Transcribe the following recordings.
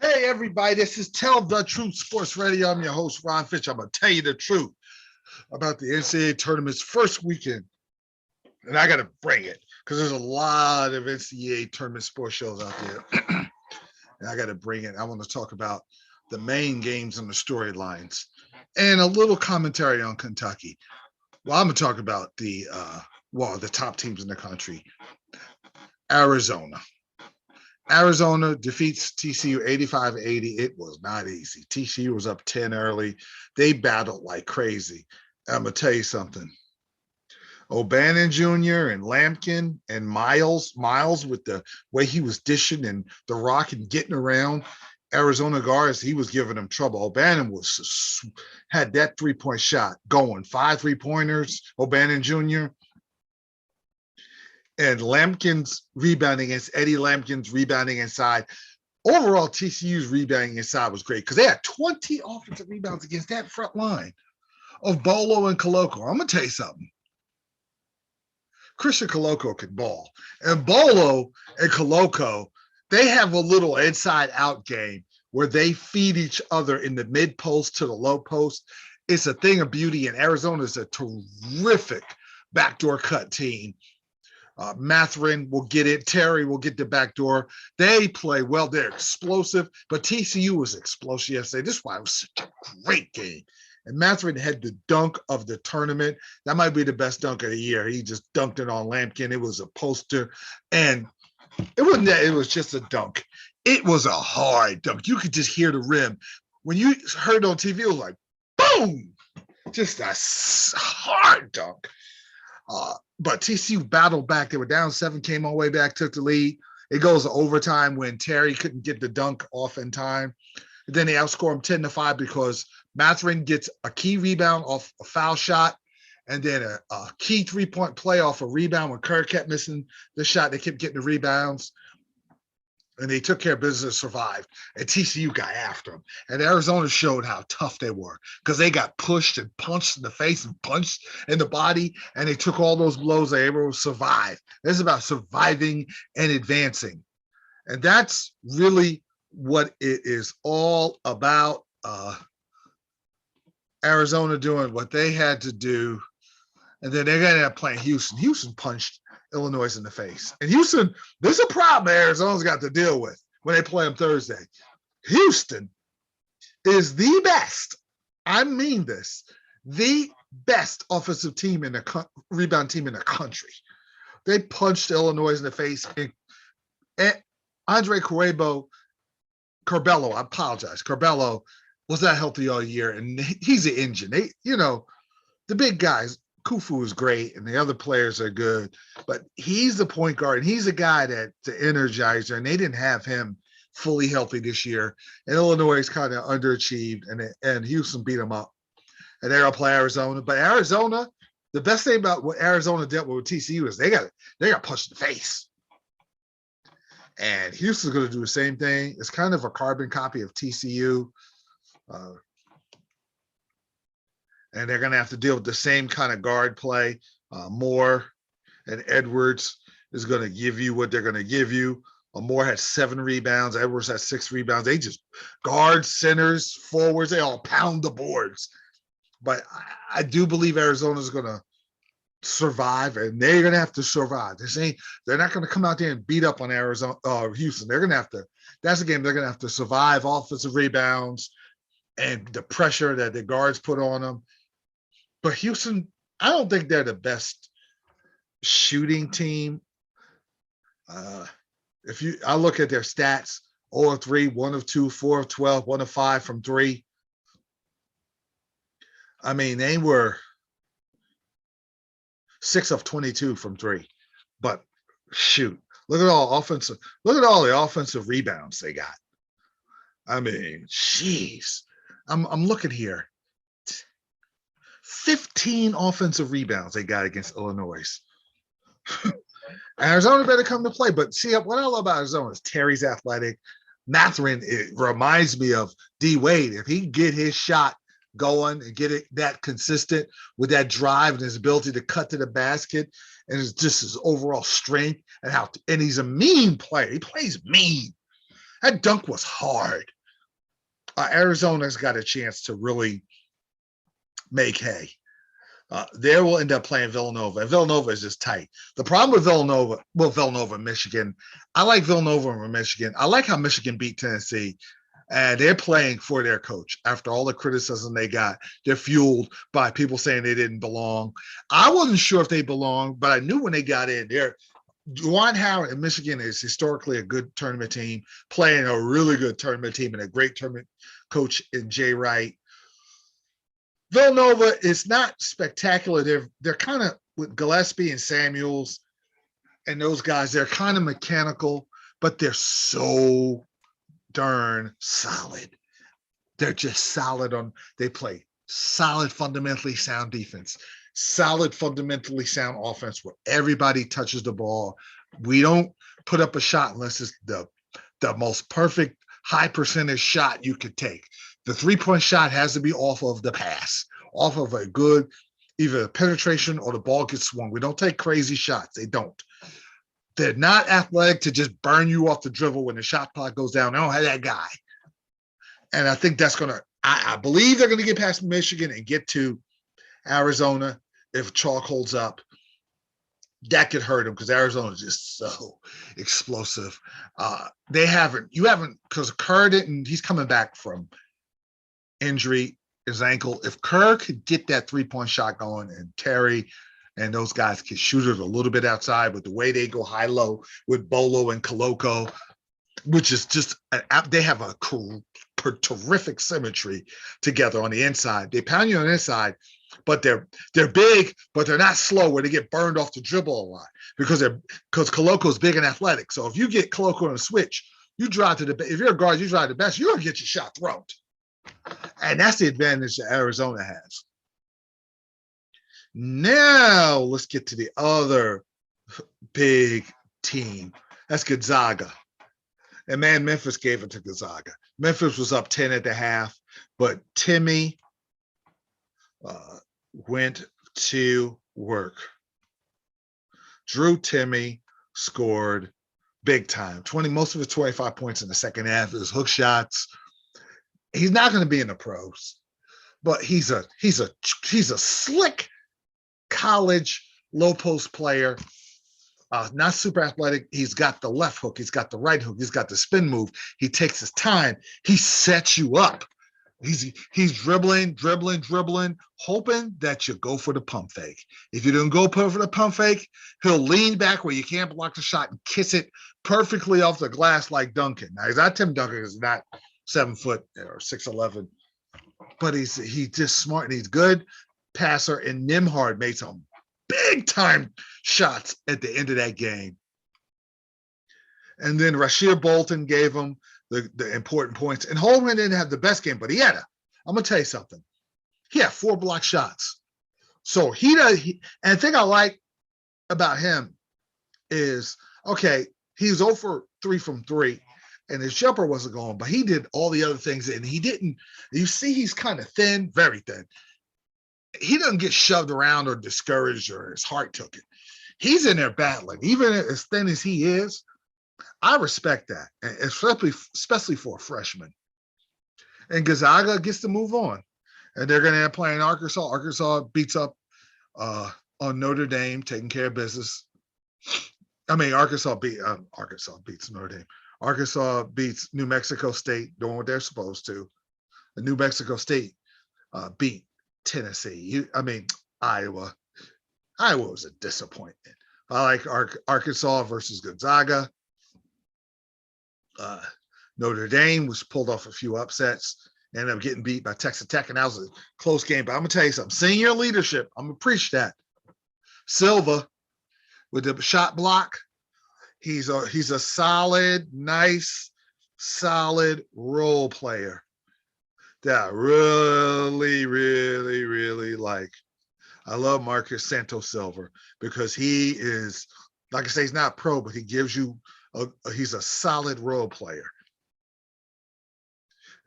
Hey, everybody, this is Tell the Truth Sports Radio. I'm your host, Ron Fitch. I'm going to tell you the truth about the NCAA Tournament's first weekend. And I got to bring it because there's a lot of NCAA Tournament sports shows out there. And I got to bring it. I want to talk about the main games and the storylines and a little commentary on Kentucky. Well, I'm going to talk about the top teams in the country. Arizona defeats TCU 85-80. It was not easy. TCU was up 10 early. They battled like crazy. I'm going to tell you something. O'Bannon Jr. and Lampkin and Miles with the way he was dishing and the rock and getting around Arizona guards, he was giving them trouble. O'Bannon had that three-point shot going. 5 3-pointers, O'Bannon Jr., and Lampkin's rebounding against Eddie Lampkin's rebounding inside. Overall, TCU's rebounding inside was great because they had 20 offensive rebounds against that front line of Bolo and Koloko. I'm going to tell you something. Christian Koloko can ball. And Bolo and Koloko, they have a little inside-out game where they feed each other in the mid-post to the low post. It's a thing of beauty, and Arizona is a terrific backdoor cut team. Matherin will get it. Terry will get the back door. They play well. They're explosive, but TCU was explosive yesterday. This is why it was such a great game. And Matherin had the dunk of the tournament. That might be the best dunk of the year. He just dunked it on Lampkin. It was a poster. And it wasn't that. It was just a dunk. It was a hard dunk. You could just hear the rim. When you heard it on TV, it was like, boom! Just a hard dunk. But TCU battled back. They were down 7, came all the way back, took the lead. It goes to overtime when Terry couldn't get the dunk off in time. And then they outscore him 10-5 because Matherin gets a key rebound off a foul shot and then a key three-point play off a rebound when Kerr kept missing the shot. They kept getting the rebounds. And they took care of business, survived. And TCU got after them. And Arizona showed how tough they were because they got pushed and punched in the face and punched in the body. And they took all those blows. They were able to survive. This is about surviving and advancing. And that's really what it is all about. Arizona doing what they had to do. And then they're going to end up playing Houston. Houston punched Illinois in the face. And Houston, there's a problem Arizona's got to deal with when they play them Thursday. Houston is the best, I mean this, the best offensive team in the rebound team in the country. They punched Illinois in the face. And Andre Curbelo, I apologize. Curbelo was not healthy all year, and he's an engine. The big guys, Kufu is great, and the other players are good, but he's the point guard, and he's a guy that's the energizer, and they didn't have him fully healthy this year. And Illinois is kind of underachieved, and Houston beat them up. And they're going to play Arizona. But Arizona, the best thing about what Arizona dealt with TCU is they got punched in the face. And Houston's going to do the same thing. It's kind of a carbon copy of TCU. And they're going to have to deal with the same kind of guard play. Moore and Edwards is going to give you what they're going to give you. Moore had 7 rebounds. Edwards had 6 rebounds. They just guards, centers, forwards, they all pound the boards. But I do believe Arizona's going to survive, and they're going to have to survive. They're not going to come out there and beat up on Houston. They're going to have to – that's a game they're going to have to survive offensive rebounds and the pressure that the guards put on them. But Houston, I don't think they're the best shooting team. I look at their stats, 0 of 3, 1 of 2, 4 of 12, 1 of 5 from 3. I mean, they were 6 of 22 from 3. But shoot, look at all the offensive rebounds they got. I mean, jeez. I'm looking here. 15 offensive rebounds they got against Illinois. Arizona better come to play. But see, what I love about Arizona is Terry's athletic. Matherin, it reminds me of D. Wade. If he can get his shot going and get it that consistent with that drive and his ability to cut to the basket and it's just his overall strength and he's a mean player. He plays mean. That dunk was hard. Arizona's got a chance to really make hay. They will end up playing Villanova, and Villanova is just tight. The problem with Villanova and Michigan, I like Villanova and Michigan. I like how Michigan beat Tennessee, and they're playing for their coach. After all the criticism they got, they're fueled by people saying they didn't belong. I wasn't sure if they belonged, but I knew when they got in there. Juwan Howard in Michigan is historically a good tournament team, playing a really good tournament team and a great tournament coach in Jay Wright. Villanova is not spectacular. They're kind of with Gillespie and Samuels and those guys. They're kind of mechanical, but they're so darn solid. They're just solid they play solid, fundamentally sound defense, solid, fundamentally sound offense where everybody touches the ball. We don't put up a shot unless it's the most perfect high percentage shot you could take. The 3-point shot has to be off of the pass, off of a good either penetration or the ball gets swung. We don't take crazy shots. They don't. They're not athletic to just burn you off the dribble when the shot clock goes down. They don't have that guy. And I think that's going to – I believe they're going to get past Michigan and get to Arizona if chalk holds up. That could hurt them because Arizona is just so explosive. Because Kerr didn't – he's coming back from injury, his ankle. If Kerr could get that 3-point shot going and Terry and those guys can shoot it a little bit outside with the way they go high-low with Bolo and Koloko, which is just they have a terrific symmetry together on the inside. They pound you on the inside, but they're big, but they're not slow where they get burned off the dribble a lot because Koloko's big and athletic. So if you get Koloko on a switch, you drive to if you're a guard, you drive the best, you're gonna get your shot thrown. And that's the advantage that Arizona has. Now let's get to the other big team. That's Gonzaga. And man, Memphis gave it to Gonzaga. Memphis was up 10 at the half, but Timmy went to work. Drew Timmy scored big time. Most of his 25 points in the second half. His hook shots. He's not going to be in the pros, but he's a slick college low post player. Not super athletic. He's got the left hook. He's got the right hook. He's got the spin move. He takes his time. He sets you up. He's dribbling, hoping that you go for the pump fake. If you don't go for the pump fake, he'll lean back where you can't block the shot and kiss it perfectly off the glass like Duncan. Now, Tim Duncan is not 7 foot or 6'11", but he's just smart and he's good passer. And Nimhard made some big time shots at the end of that game. And then Rasheed Bolton gave him the important points. And Holmgren didn't have the best game, but I'm going to tell you something. He had 4 block shots. So and the thing I like about him is, okay, he was 0 for 3 from 3, and his jumper wasn't going, but he did all the other things, and he didn't. You see he's kind of thin, very thin. He doesn't get shoved around or discouraged or his heart took it. He's in there battling. Even as thin as he is, I respect that, especially for a freshman. And Gonzaga gets to move on. And they're going to end up playing Arkansas. Arkansas beats up on Notre Dame, taking care of business. I mean, Arkansas beats Notre Dame. Arkansas beats New Mexico State, doing what they're supposed to. And New Mexico State beat Tennessee. Iowa. Iowa was a disappointment. I like Arkansas versus Gonzaga. Notre Dame was pulled off a few upsets, ended up getting beat by Texas Tech, and that was a close game. But I'm going to tell you something. Senior leadership, I'm going to preach that. Silva with the shot block, he's a solid, nice, solid role player that I really, really, really like. I love Marcus Santos Silva because he is, like I say, he's not pro, but he gives you he's a solid role player.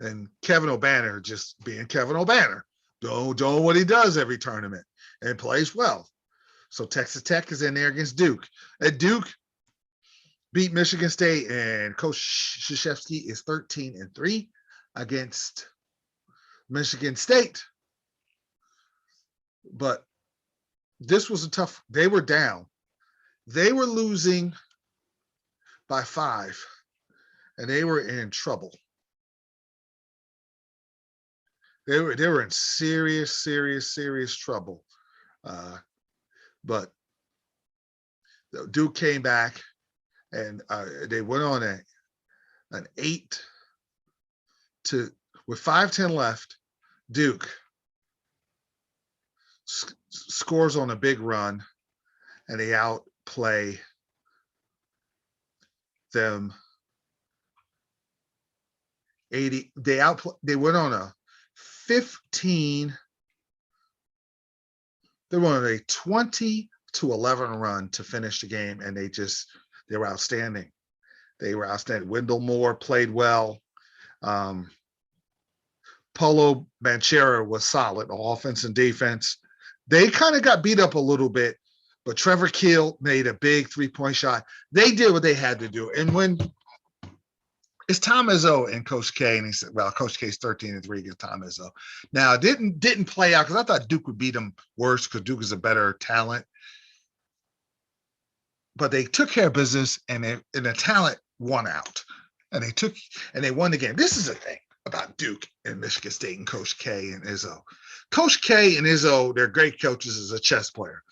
And Kevin O'Banner just being Kevin O'Banner, doing what he does every tournament and plays well. So Texas Tech is in there against Duke. And Duke beat Michigan State, and Coach Krzyzewski is 13-3. against Michigan State. But this was a tough, they were down. They were losing by 5, and they were in trouble. They were in serious trouble. But Duke came back, and they went on an 8 to, with 5:10 left. Duke scores on a big run, and they outplay them 80. They went on a 15. They went on a 20-11 run to finish the game, and they were outstanding. They were outstanding. Wendell Moore played well. Paulo Banchero was solid on offense and defense. They kind of got beat up a little bit, but Trevor Keel made a big 3-point shot. They did what they had to do. And when it's Tom Izzo and Coach K, and he said, well, Coach K's 13-3 against Tom Izzo. Now, it didn't play out, because I thought Duke would beat them worse, because Duke is a better talent. But they took care of business, and the talent won out. And they won the game. This is the thing about Duke and Michigan State and Coach K and Izzo. Coach K and Izzo, they're great coaches as a chess player.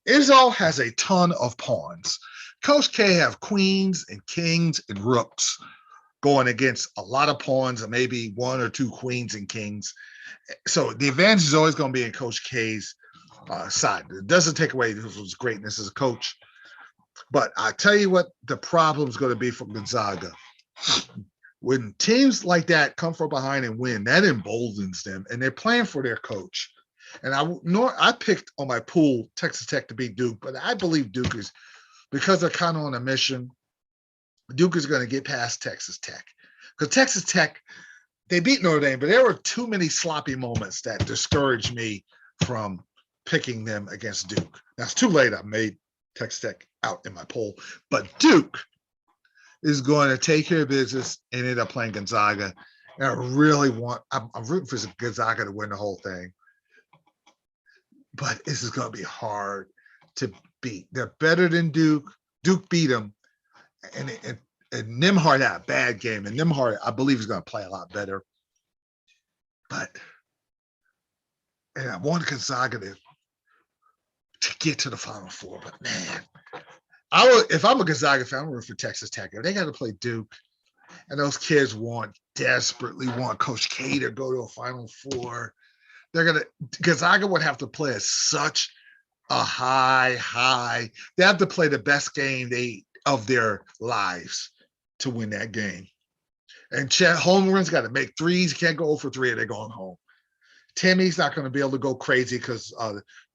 Izzo has a ton of pawns. Coach K have queens and kings and rooks going against a lot of pawns and maybe 1 or 2 queens and kings. So the advantage is always going to be in Coach K's side. It doesn't take away his greatness as a coach. But I tell you what the problem is going to be for Gonzaga. When teams like that come from behind and win, that emboldens them, and they're playing for their coach. And I picked on my pool Texas Tech to beat Duke, but I believe Duke is, because they're kind of on a mission, Duke is going to get past Texas Tech. Because Texas Tech, they beat Notre Dame, but there were too many sloppy moments that discouraged me from picking them against Duke. Now, it's too late. I made Texas Tech out in my poll. But Duke is going to take care of business and end up playing Gonzaga. And I really I'm rooting for Gonzaga to win the whole thing. But this is going to be hard to beat. They're better than Duke. Duke beat them. And Nembhard had a bad game. And Nembhard, I believe, is going to play a lot better. And I want Gonzaga to get to the Final Four. But, man, if I'm a Gonzaga fan, I'm rooting for Texas Tech. If they got to play Duke, and those kids desperately want Coach K to go to a Final Four, Gonzaga would have to play at such a high. They have to play the best game of their lives to win that game. And Chet Holmgren's got to make threes. He can't go 0 for 3 or they're going home. Timmy's not going to be able to go crazy because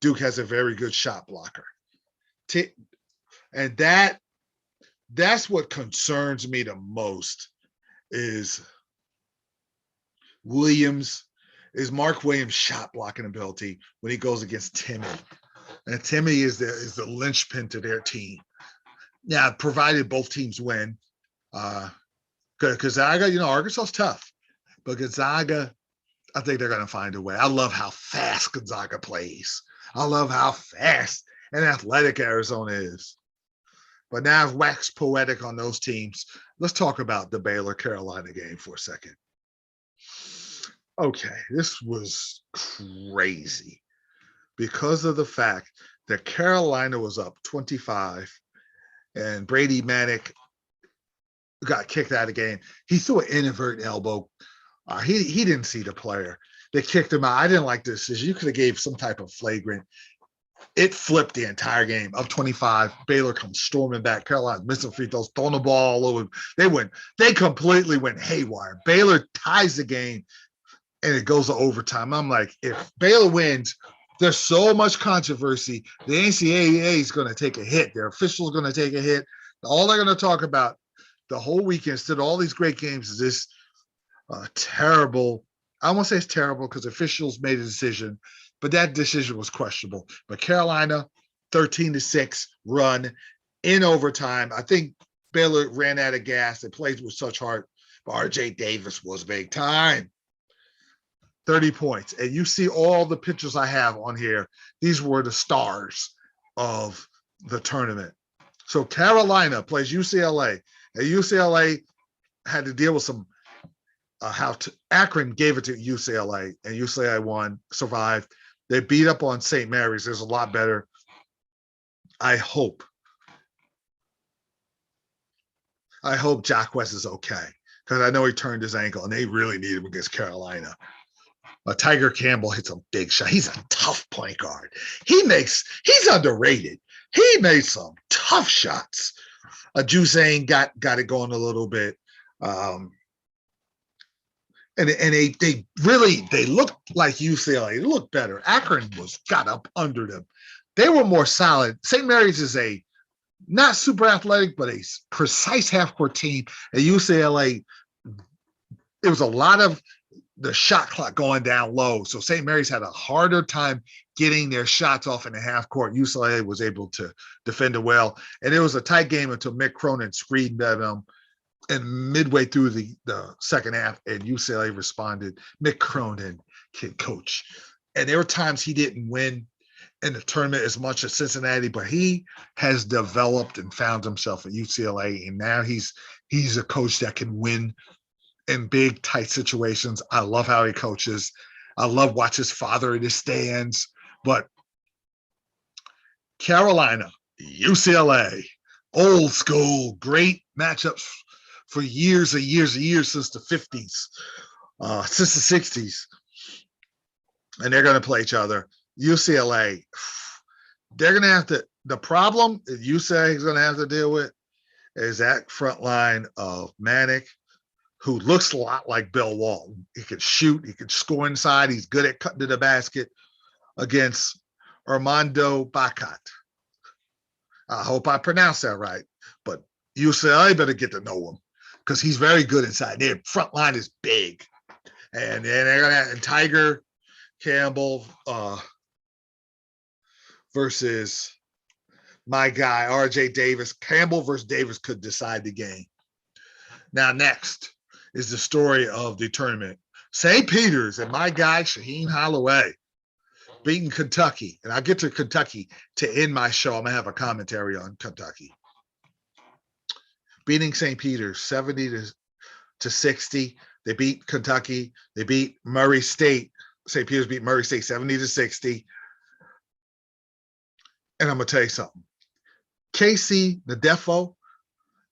Duke has a very good shot blocker. And that's what concerns me the most is Mark Williams' shot blocking ability when he goes against Timmy. And Timmy is the linchpin to their team. Now, provided both teams win, Gonzaga, Arkansas's tough, but Gonzaga, I think they're going to find a way. I love how fast Gonzaga plays. I love how fast and athletic Arizona is. But now I've waxed poetic on those teams. Let's talk about the Baylor-Carolina game for a second. Okay, this was crazy because of the fact that Carolina was up 25 and Brady Manick got kicked out of the game. He threw an inadvertent elbow. He didn't see the player. They kicked him out. I didn't like the decision. You could have gave some type of flagrant. It flipped the entire game. Up 25, Baylor comes storming back. Carolina's missing free throws, throwing the ball all over. They completely went haywire. Baylor ties the game, and it goes to overtime. I'm like, if Baylor wins, there's so much controversy. The NCAA is going to take a hit. Their officials are going to take a hit. All they're going to talk about the whole weekend, instead of all these great games, is this terrible. I won't say it's terrible because officials made a decision, but that decision was questionable. But Carolina, 13-6 run in overtime. I think Baylor ran out of gas. They played with such heart. But R.J. Davis was big time. 30 points. And you see all the pictures I have on here. These were the stars of the tournament. So Carolina plays UCLA. And UCLA had to deal with some Akron gave it to UCLA, and UCLA won, survived. They beat up on St. Mary's. There's a lot better. I hope Jack West is okay, because I know he turned his ankle, and they really need him against Carolina. Tiger Campbell hits a big shot. He's a tough point guard. He's underrated. He made some tough shots. Juzane got it going a little bit. And they looked like UCLA. They looked better. Akron got up under them. They were more solid. St. Mary's is a not super athletic, but a precise half-court team. At UCLA, it was a lot of the shot clock going down low. So St. Mary's had a harder time getting their shots off in the half court. UCLA was able to defend it well. And it was a tight game until Mick Cronin screened them. And midway through the second half, and UCLA responded. Mick Cronin can coach. And there were times he didn't win in the tournament as much as Cincinnati, but he has developed and found himself at UCLA. And now he's a coach that can win in big, tight situations. I love how he coaches. I love watching his father in the stands. But Carolina, UCLA, old school, great matchups for years and years and years since the 50s, since the 60s. And they're going to play each other. UCLA, they're going to have to, the problem that UCLA is going to have to deal with is that front line of Manick, who looks a lot like Bill Walton. He can shoot, he can score inside, he's good at cutting to the basket, against Armando Bacot. I hope I pronounced that right, but UCLA better get to know him because he's very good inside. Their front line is big. And then they're going to have Tiger Campbell versus my guy, R.J. Davis. Campbell versus Davis could decide the game. Now, next is the story of the tournament. St. Peter's and my guy, Shaheen Holloway, beating Kentucky. And I'll get to Kentucky to end my show. I'm going to have a commentary on Kentucky. Beating St. Peter's 70 to 60. They beat Kentucky. They beat Murray State. St. Peter's beat Murray State 70 to 60. And I'm going to tell you something. Casey Nadefo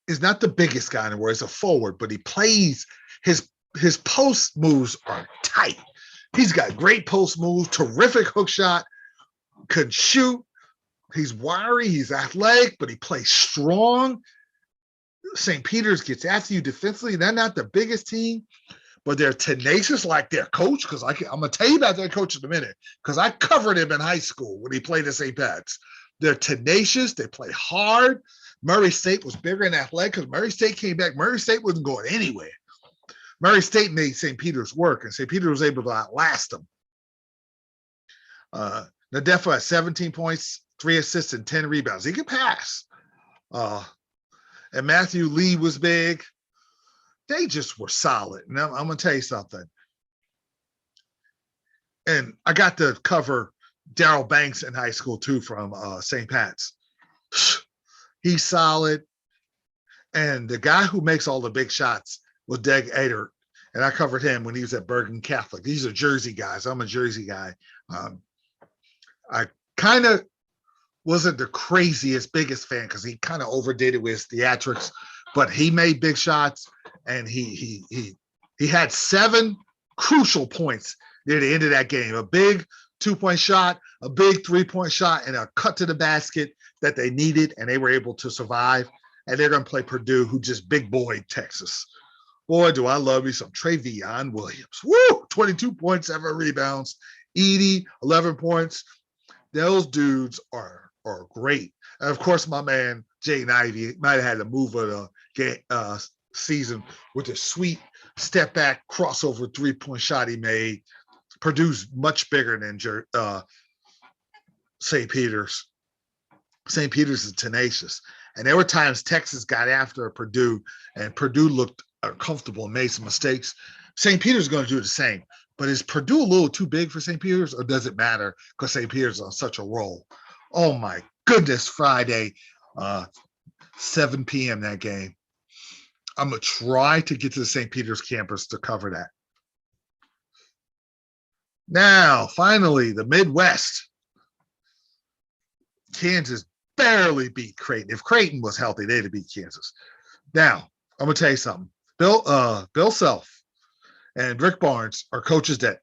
is not the biggest guy in the world. He's a forward, but he plays, his post moves are tight. He's got great post moves, terrific hook shot, could shoot. He's wiry, he's athletic, but he plays strong. St. Peter's gets after you defensively. They're not the biggest team, but they're tenacious like their coach, because I'm going to tell you about their coach in a minute, because I covered him in high school when he played at St. Pat's. They're tenacious. They play hard. Murray State was bigger and athletic because Murray State came back. Murray State wasn't going anywhere. Murray State made St. Peter's work, and St. Peter was able to outlast them. Nadefo had 17 points, 3 assists, and 10 rebounds. He could pass. And Matthew Lee was big. They just were solid. And I'm going to tell you something. And I got to cover Daryl Banks in high school, too, from St. Pat's. He's solid. And the guy who makes all the big shots was Doug Adert. And I covered him when he was at Bergen Catholic. These are Jersey guys. I'm a Jersey guy. I kind of wasn't the craziest, biggest fan because he kind of overdid it with his theatrics, but he made big shots, and he had 7 crucial points near the end of that game. A big 2-point shot, a big 3-point shot, and a cut to the basket that they needed, and they were able to survive. And they're going to play Purdue, who just big boy Texas. Boy, do I love me some Travion Williams. Woo! 22 points, 7 rebounds. Edie, 11 points. Those dudes are great. And, of course, my man, Jaden Ivey, might have had the move of the season with a sweet step-back crossover 3-point shot he made. Purdue's much bigger than St. Peter's. St. Peter's is tenacious. And there were times Texas got after Purdue, and Purdue looked uncomfortable and made some mistakes. St. Peter's is going to do the same. But is Purdue a little too big for St. Peter's, or does it matter because St. Peter's on such a roll? Oh, my goodness, Friday, 7 p.m. that game. I'm going to try to get to the St. Peter's campus to cover that. Now, finally, the Midwest. Kansas barely beat Creighton. If Creighton was healthy, they'd have beat Kansas. Now, I'm going to tell you something. Bill Self and Rick Barnes are coaches that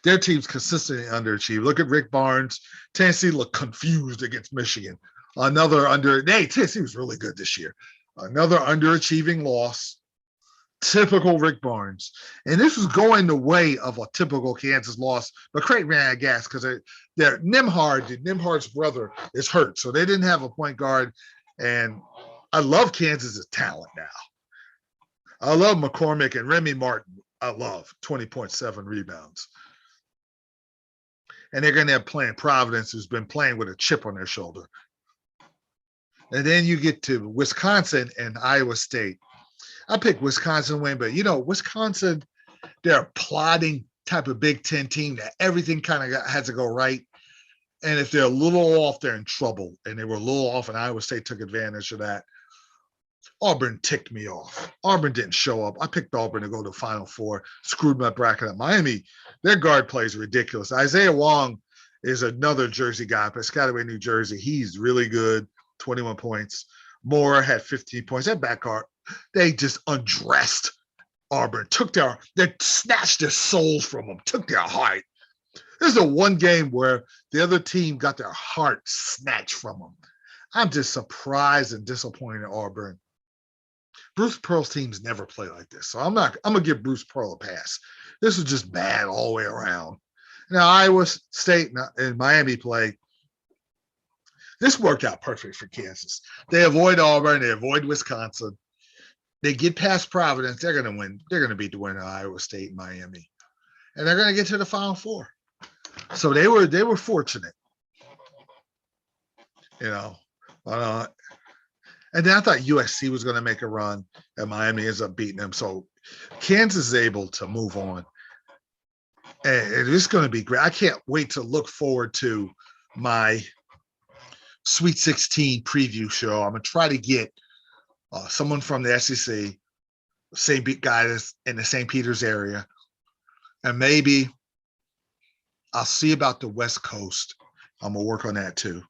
their teams consistently underachieve. Look at Rick Barnes. Tennessee looked confused against Michigan. Tennessee was really good this year. Another underachieving loss. Typical Rick Barnes. And this was going the way of a typical Kansas loss, but Creighton ran out of gas because Nimhard's brother is hurt, so they didn't have a point guard. And I love Kansas's talent now. I love McCormick and Remy Martin. I love 20.7 rebounds. And they're going to have playing Providence, who's been playing with a chip on their shoulder. And then you get to Wisconsin and Iowa State. I picked Wisconsin win, but Wisconsin, they're a plodding type of Big Ten team that everything kind of has to go right. And if they're a little off, they're in trouble. And they were a little off, and Iowa State took advantage of that. Auburn ticked me off. Auburn didn't show up. I picked Auburn to go to the Final Four, screwed my bracket up. Miami, their guard play is ridiculous. Isaiah Wong is another Jersey guy, Piscataway, New Jersey. He's really good, 21 points. Moore had 15 points. That backcourt, they just undressed Auburn, they snatched their souls from them, took their heart. This is the one game where the other team got their heart snatched from them. I'm just surprised and disappointed in Auburn. Bruce Pearl's teams never play like this, so I'm gonna give Bruce Pearl a pass. This was just bad all the way around. Now Iowa State and Miami play. This worked out perfect for Kansas. They avoid Auburn, they avoid Wisconsin. They get past Providence, they're going to win. They're going to beat the winner of Iowa State and Miami. And they're going to get to the Final Four. So they were fortunate. And then I thought USC was going to make a run, and Miami ends up beating them. So Kansas is able to move on. And it's going to be great. I can't wait to look forward to my Sweet 16 preview show. I'm going to try to get someone from the SEC, same guy that's in the St. Peter's area, and maybe I'll see about the West Coast. I'm going to work on that too.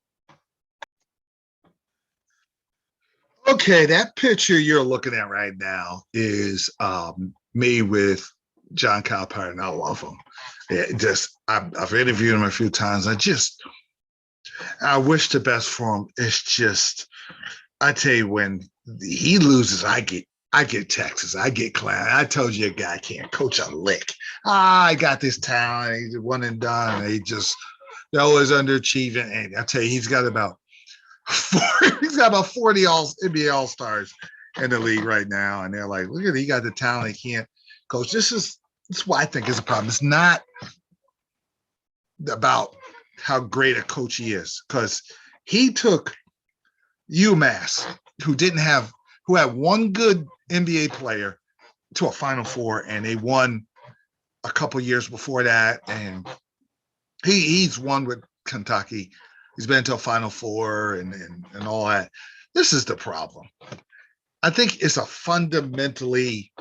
Okay, that picture you're looking at right now is me with John Calipari, and I love him. I've interviewed him a few times. I wish the best for him. It's just, I tell you, when he loses, I get Texas. I get clown. I told you a guy can't coach a lick. I got this talent. He's one and done. They're always underachieving. And I tell you, he's got about 40 NBA All-Stars in the league right now. And they're like, look at, he got the talent. He can't coach. This is what I think is a problem. It's not about how great a coach he is, because he took UMass, who had one good NBA player, to a Final Four, and they won a couple years before that. And he's won with Kentucky. He's been to a Final Four and all that. This is the problem. I think it's fundamentally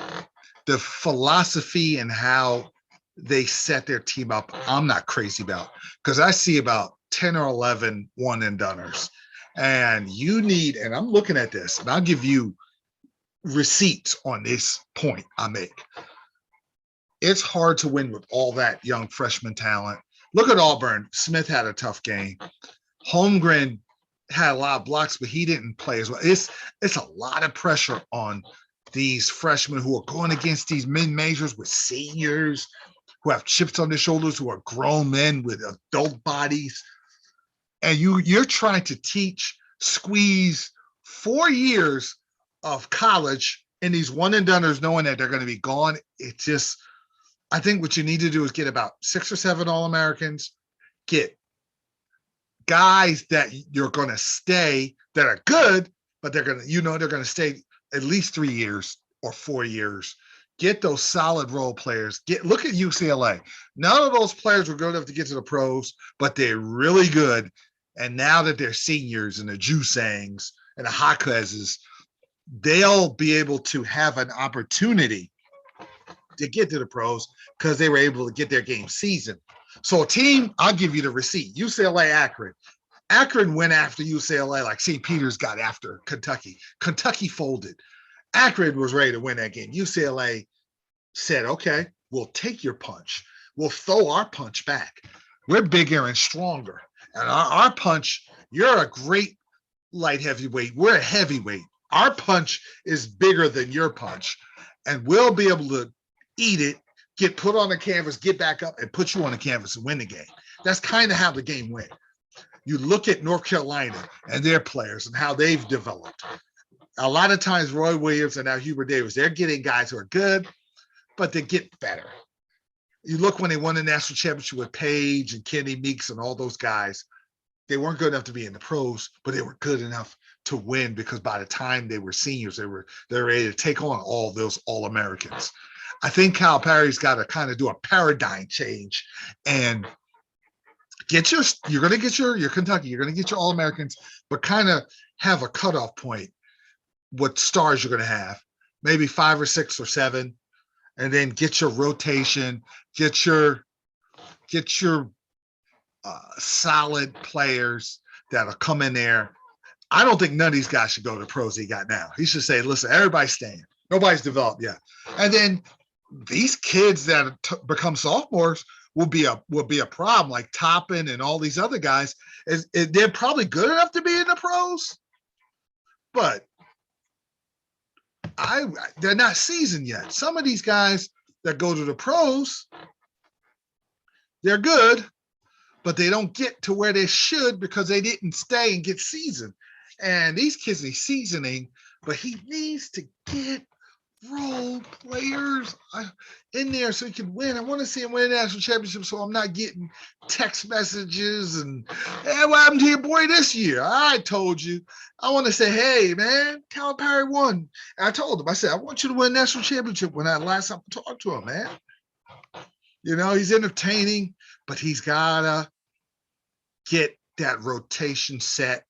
the philosophy and how they set their team up. I'm not crazy about, because I see about 10 or 11 one and doneers. And and I'm looking at this, and I'll give you receipts on this point I make. It's hard to win with all that young freshman talent. Look at Auburn. Smith had a tough game. Holmgren had a lot of blocks, but he didn't play as well. It's a lot of pressure on these freshmen who are going against these mid-majors with seniors who have chips on their shoulders, who are grown men with adult bodies. And you're trying to squeeze 4 years of college in these one and doneers, knowing that they're going to be gone. I think what you need to do is get about 6 or 7 All-Americans, get guys that you're going to stay that are good, but they're gonna stay at least 3 years or 4 years. Get those solid role players. Look at UCLA. None of those players were good enough to get to the pros, but they're really good. And now that they're seniors and the Jusangs and the Jaquez's, they'll be able to have an opportunity to get to the pros because they were able to get their game seasoned. So a team, I'll give you the receipt. UCLA Akron. Akron went after UCLA like St. Peter's got after Kentucky. Kentucky folded. Akron was ready to win that game. UCLA said, okay, we'll take your punch. We'll throw our punch back. We're bigger and stronger. And our punch, you're a great light heavyweight. We're a heavyweight. Our punch is bigger than your punch. And we'll be able to eat it, get put on the canvas, get back up, and put you on the canvas and win the game. That's kind of how the game went. You look at North Carolina and their players and how they've developed. A lot of times, Roy Williams and now Hubert Davis, they're getting guys who are good, but they get better. You look when they won the national championship with Page and Kenny Meeks and all those guys, they weren't good enough to be in the pros, but they were good enough to win because by the time they were seniors, they were ready to take on all those All-Americans. I think Calipari's got to kind of do a paradigm change and you're going to get your Kentucky, you're going to get your All-Americans, but kind of have a cutoff point, what stars you're going to have, maybe 5 or 6 or 7, and then get your rotation, get your solid players that'll come in there. I don't think none of these guys should go to the pros he got now. He should say, listen, everybody's staying. Nobody's developed yet. And then these kids that become sophomores will be a problem, like Toppin and all these other guys. They're probably good enough to be in the pros, but they're not seasoned yet. Some of these guys that go to the pros, they're good, but they don't get to where they should because they didn't stay and get seasoned. And these kids need seasoning, but he needs to get role players in there so he can win. I want to see him win a national championship so I'm not getting text messages and, hey, what happened to your boy this year? I told you. I want to say, hey, man, Calipari won. And I told him, I said, I want you to win a national championship when I last time I talked to him, man. You know, he's entertaining, but he's got to get that rotation set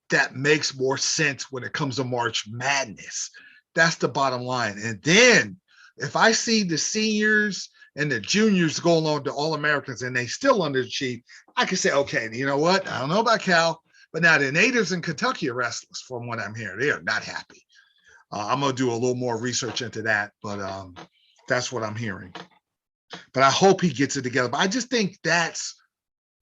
that makes more sense when it comes to March Madness. That's the bottom line. And then if I see the seniors and the juniors go along to All-Americans and they still underachieve, I can say, okay, you know what? I don't know about Cal, but now the natives in Kentucky are restless from what I'm hearing. They are not happy. I'm going to do a little more research into that, but that's what I'm hearing. But I hope he gets it together. But I just think that's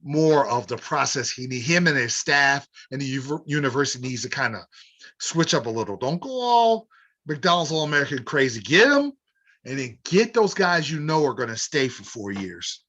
more of the process him and his staff and the university needs to kind of switch up a little. Don't go all McDonald's All-American crazy. Get them, and then get those guys you know are going to stay for 4 years.